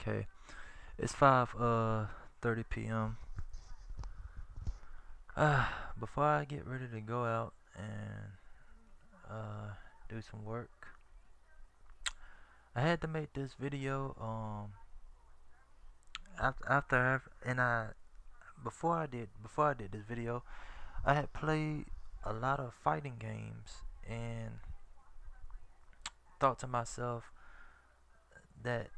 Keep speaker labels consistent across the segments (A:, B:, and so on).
A: Okay, it's 5:30 p.m. Before I get ready to go out and uh do some work, I had to make this video. And I before I did this video, I had played a lot of fighting games and thought to myself that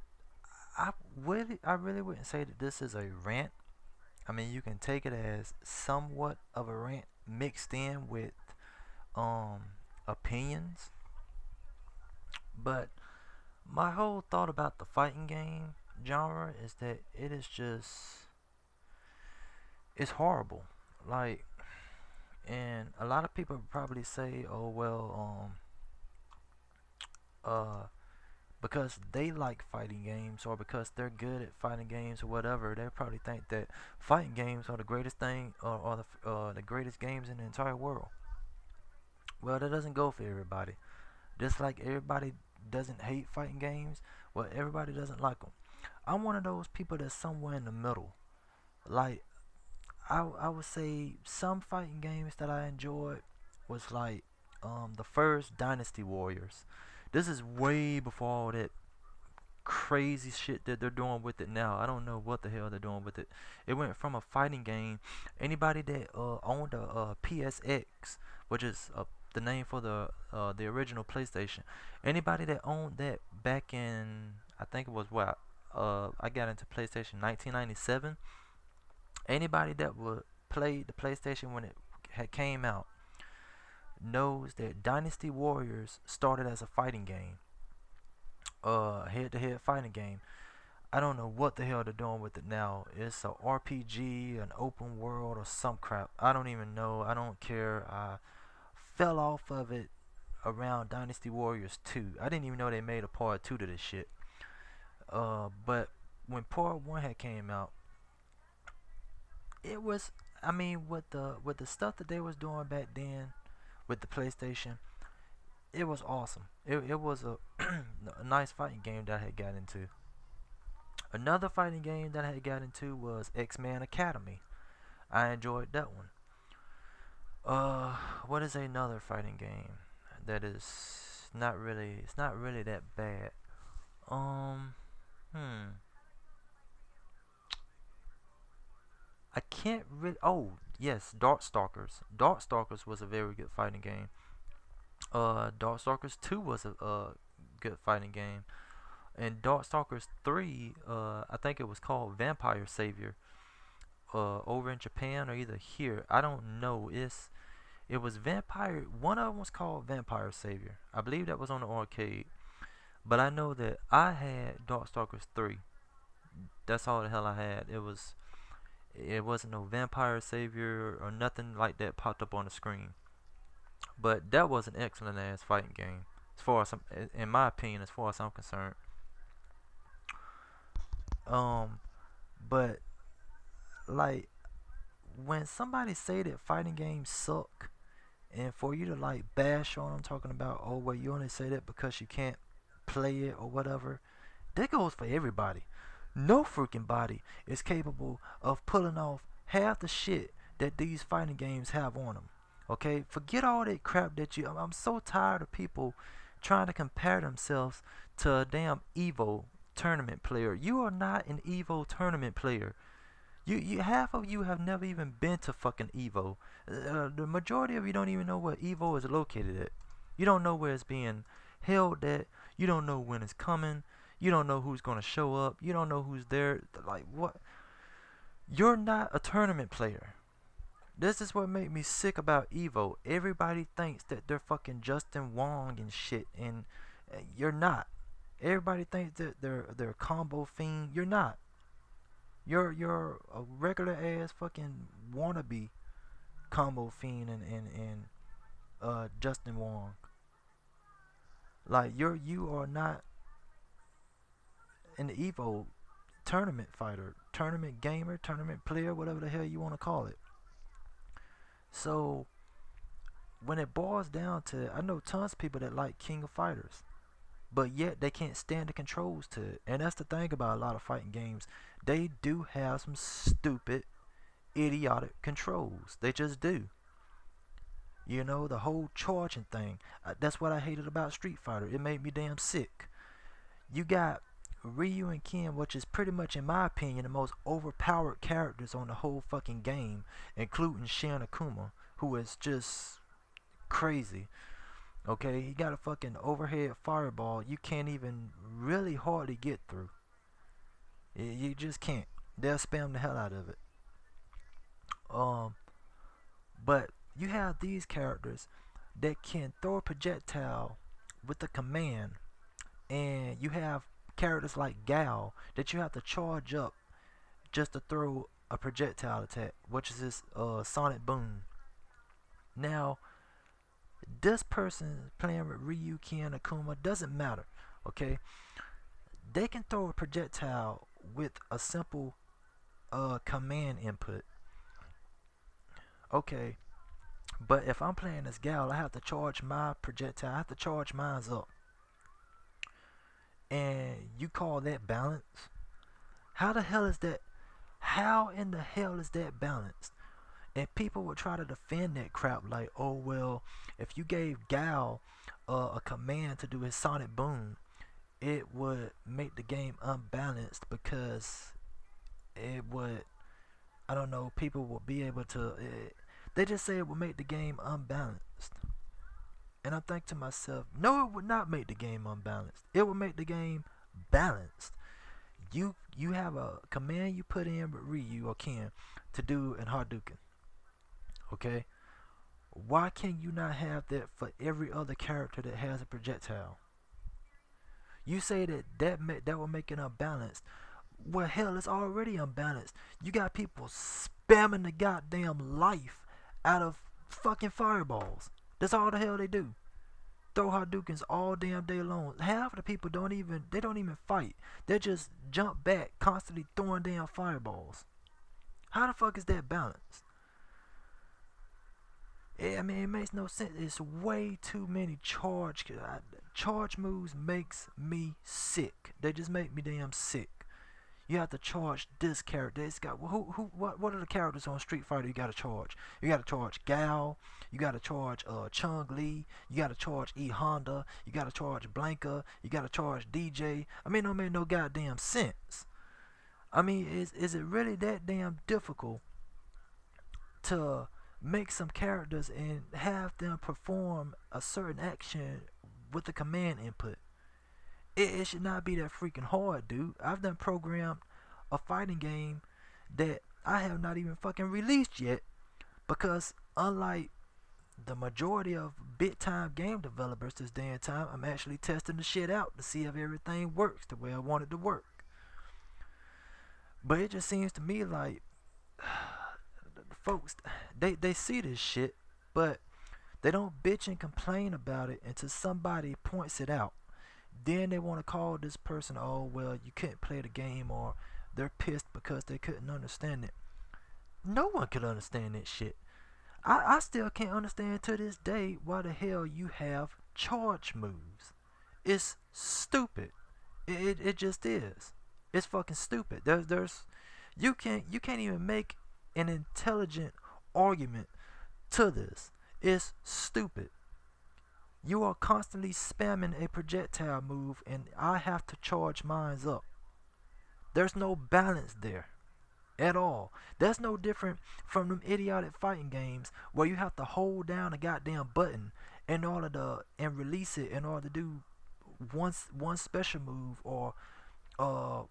A: I really wouldn't say that this is a rant. I mean, you can take it as somewhat of a rant mixed in with um opinions, but my whole thought about the fighting game genre is that it is just it's horrible. Like, and a lot of people probably say, "Oh well, uh, because they like fighting games or because they're good at fighting games or whatever, they probably think that fighting games are the greatest thing or the greatest games in the entire world." Well, that doesn't go for everybody. Just like everybody doesn't hate fighting games, well, everybody doesn't like them. I'm one of those people that's somewhere in the middle. Like, I would say some fighting games that I enjoyed was like the first Dynasty Warriors. This is way before all that crazy shit that they're doing with it now. I don't know what the hell they're doing with it. It went from a fighting game. Anybody that owned a PSX, which is the name for the original PlayStation, anybody that owned that back in I think it was what I got into PlayStation 1997. Anybody that would play the PlayStation when it had came out knows that Dynasty Warriors started as a fighting game, head-to-head fighting game. I don't know what the hell they're doing with it now. It's a RPG, an open world, or some crap. I don't even know. I don't care. I fell off of it around Dynasty Warriors 2. I didn't even know they made a part 2 to this shit. But when part 1 had came out, it was I mean with the stuff that they was doing back then with the PlayStation, it was awesome. It was a nice fighting game that I had got into. Another fighting game that I had got into was X-Men Academy. I enjoyed that one. What is another fighting game that is not really that bad? Um, hmm. I can't really. Oh, yes, Darkstalkers. Darkstalkers was a very good fighting game. Darkstalkers 2 was a good fighting game, and Darkstalkers 3, I think it was called Vampire Savior. Over in Japan or either here, I don't know. It was Vampire. One of them was called Vampire Savior. I believe that was on the arcade. But I know that I had Darkstalkers 3. That's all the hell I had. It wasn't no Vampire Savior or nothing like that popped up on the screen. But that was an excellent ass fighting game, as far as in my opinion, as far as I'm concerned. Um, but like when somebody say that fighting games suck, and for you to like bash on them, talking about, oh well, you only say that because you can't play it or whatever, that goes for everybody. No freaking body is capable of pulling off half the shit that these fighting games have on them. Okay, forget all that crap that you. I'm so tired of people trying to compare themselves to a damn Evo tournament player. You are not an Evo tournament player. You half of you have never even been to fucking Evo. The majority of you don't even know where Evo is located at. You don't know where it's being held at. You don't know when it's coming. You don't know who's gonna show up. You don't know who's there. Like what? You're not a tournament player. This is what made me sick about Evo. Everybody thinks that they're fucking Justin Wong and shit, and you're not. Everybody thinks that they're a combo fiend. You're not. You're a regular ass fucking wannabe combo fiend and Justin Wong. Like you are not an Evo tournament fighter, tournament gamer, tournament player, whatever the hell you want to call it. So when it boils down to, I know tons of people that like King of Fighters. but yet they can't stand the controls to it. And that's the thing about a lot of fighting games. They do have some stupid, idiotic controls. They just do. You know, the whole charging thing. That's what I hated about Street Fighter. It made me damn sick. You got Ryu and Ken, which is pretty much, in my opinion, the most overpowered characters on the whole fucking game, including Shin Akuma, who is just crazy. Okay, he got a fucking overhead fireball you can't even really hardly get through. You just can't. They'll spam the hell out of it. Um, but you have these characters that can throw a projectile with a command, and you have characters like Gal that you have to charge up just to throw a projectile attack, which is this sonic boom. Now, this person playing with Ryu, Ken, Akuma doesn't matter. Okay, they can throw a projectile with a simple command input. Okay, but if I'm playing as Gal, I have to charge my projectile. I have to charge mine up. And you call that balance? How the hell is that? How in the hell is that balanced? And people would try to defend that crap like, oh well, if you gave Gal a command to do his sonic boom, it would make the game unbalanced because it would, I don't know, people would be able to. They just say it would make the game unbalanced. And I think to myself, no, it would not make the game unbalanced. It would make the game balanced. You have a command you put in with Ryu or Ken to do in Hadouken. Okay? Why can you not have that for every other character that has a projectile? You say that will make it unbalanced. Well, hell, it's already unbalanced. You got people spamming the goddamn life out of fucking fireballs. That's all the hell they do. Throw Hadoukens all damn day long. Half of the people don't even fight. They just jump back, constantly throwing damn fireballs. How the fuck is that balanced? I mean, it makes no sense. It's way too many charge moves. Makes me sick. They just make me damn sick. You have to charge this character. It's got what are the characters on Street Fighter you gotta charge? You gotta charge Gal, you gotta charge Chung Li, you gotta charge E Honda, you gotta charge Blanka, you gotta charge DJ. I mean, don't make no goddamn sense. I mean, is it really that damn difficult to make some characters and have them perform a certain action with the command input? It should not be that freaking hard, dude. I've done programmed a fighting game that I have not even fucking released yet because unlike the majority of big time game developers this day and time, I'm actually testing the shit out to see if everything works the way I want it to work. But it just seems to me like folks, they see this shit, but they don't bitch and complain about it until somebody points it out. Then they want to call this person, oh well, you couldn't play the game, or they're pissed because they couldn't understand it. No one could understand that shit. I still can't understand to this day why the hell you have charge moves. It's stupid. It just is. It's fucking stupid. There's you can't even make an intelligent argument to this. It's stupid. You are constantly spamming a projectile move and I have to charge mine up. There's no balance there at all. That's no different from them idiotic fighting games where you have to hold down a goddamn button in order to and release it in order to do one special move or uh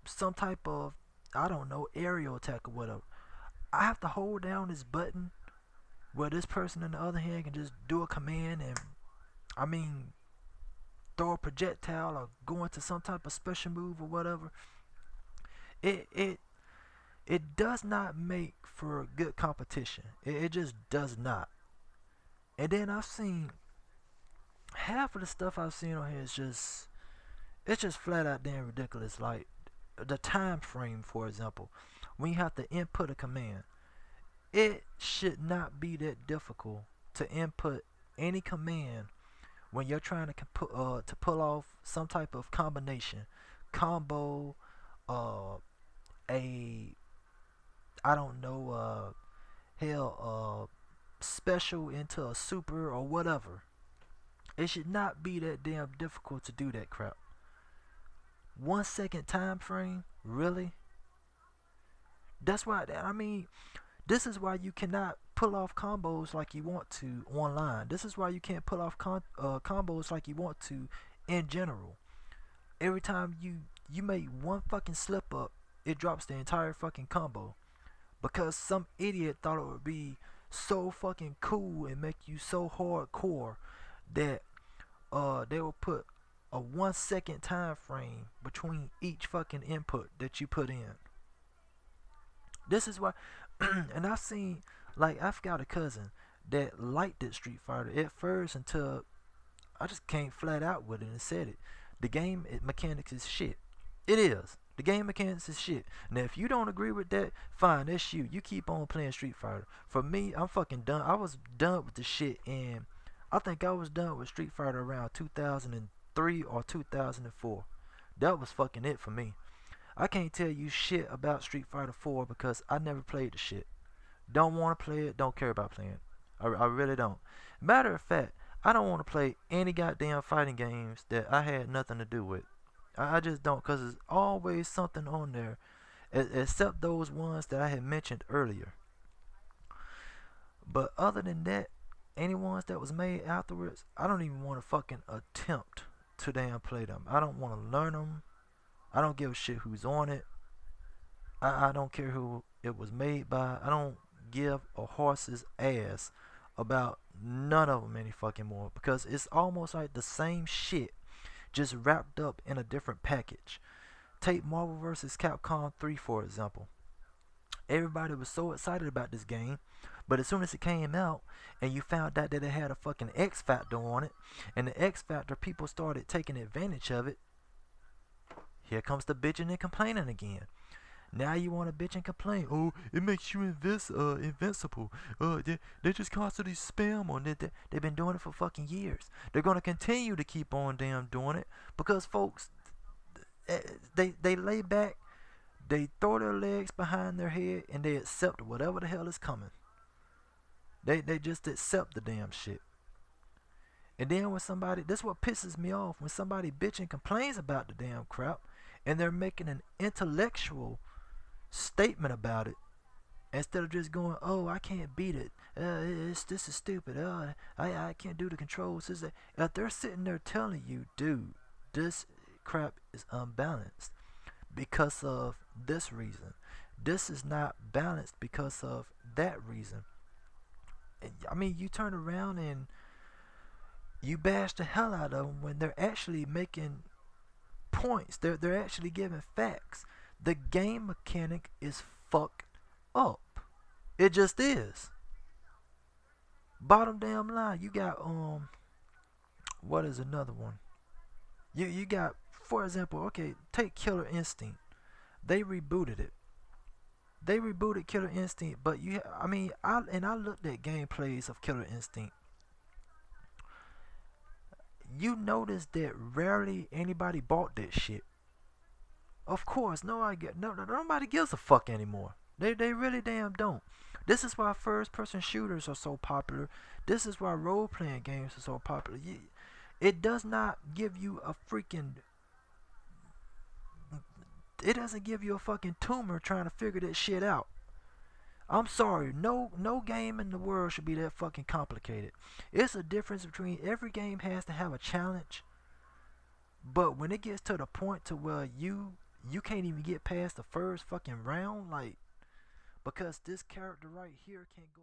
A: some type of, I don't know, aerial attack or whatever. I have to hold down this button where this person on the other hand can just do a command and, I mean, throw a projectile or go into some type of special move or whatever. It does not make for a good competition. It just does not. And then I've seen half of the stuff I've seen on here is just, it's just flat out damn ridiculous. Like the time frame, for example, when you have to input a command, it should not be that difficult to input any command when you're trying to pull off some type of combination, combo, uh, a I don't know, hell, special into a super or whatever. It should not be that damn difficult to do that crap. 1 second time frame, really? That's why. I mean, this is why you cannot pull off combos like you want to online. This is why you can't pull off combos like you want to in general. Every time you make one fucking slip up, it drops the entire fucking combo because some idiot thought it would be so fucking cool and make you so hardcore that they will put a 1 second time frame between each fucking input that you put in. This is why, and I've seen, like, I've got a cousin that liked it Street Fighter at first until I just came flat out with it and said it. The game mechanics is shit. It is. The game mechanics is shit. Now, if you don't agree with that, fine, that's you. You keep on playing Street Fighter. For me, I'm fucking done. I was done with the shit, and I think I was done with Street Fighter around 2003 or 2004. That was fucking it for me. I can't tell you shit about Street Fighter 4 because I never played the shit. Don't want to play it, don't care about playing it. I really don't. Matter of fact, I don't want to play any goddamn fighting games that I had nothing to do with. I just don't, because there's always something on there, except those ones that I had mentioned earlier. But other than that, any ones that was made afterwards, I don't even want to fucking attempt to damn play them. I don't want to learn them. I don't give a shit who's on it. I don't care who it was made by. I don't give a horse's ass about none of them any fucking more because it's almost like the same shit just wrapped up in a different package. Take Marvel vs. Capcom 3 for example. Everybody was so excited about this game, but as soon as it came out and you found out that it had a fucking X Factor on it, and the X Factor people started taking advantage of it, here comes the bitching and complaining again. Now you want to bitch and complain. Oh, it makes you invincible. They just constantly spam on it. They've been doing it for fucking years. They're gonna continue to keep on damn doing it because folks, they lay back, they throw their legs behind their head, and they accept whatever the hell is coming. They just accept the damn shit. And then when somebody, this is what pisses me off, when somebody bitch and complains about the damn crap, and they're making an intellectual statement about it instead of just going, "Oh, I can't beat it. This is stupid. I can't do the controls." If they're sitting there telling you, "Dude, this crap is unbalanced because of this reason. This is not balanced because of that reason." I mean, you turn around and you bash the hell out of them when they're actually making points. They're actually giving facts. The game mechanic is fucked up. It just is. Bottom damn line, you got what is another one? You got, for example, okay, take Killer Instinct. They rebooted it. They rebooted Killer Instinct, but I mean, I looked at gameplays of Killer Instinct. You notice that rarely anybody bought that shit. Of course, nobody gives a fuck anymore. They really damn don't. This is why first person shooters are so popular. This is why role playing games are so popular. It does not give you a freaking, it doesn't give you a fucking tumor trying to figure that shit out. I'm sorry, no game in the world should be that fucking complicated. It's a difference between every game has to have a challenge, but when it gets to the point to where you can't even get past the first fucking round, like, because this character right here can't go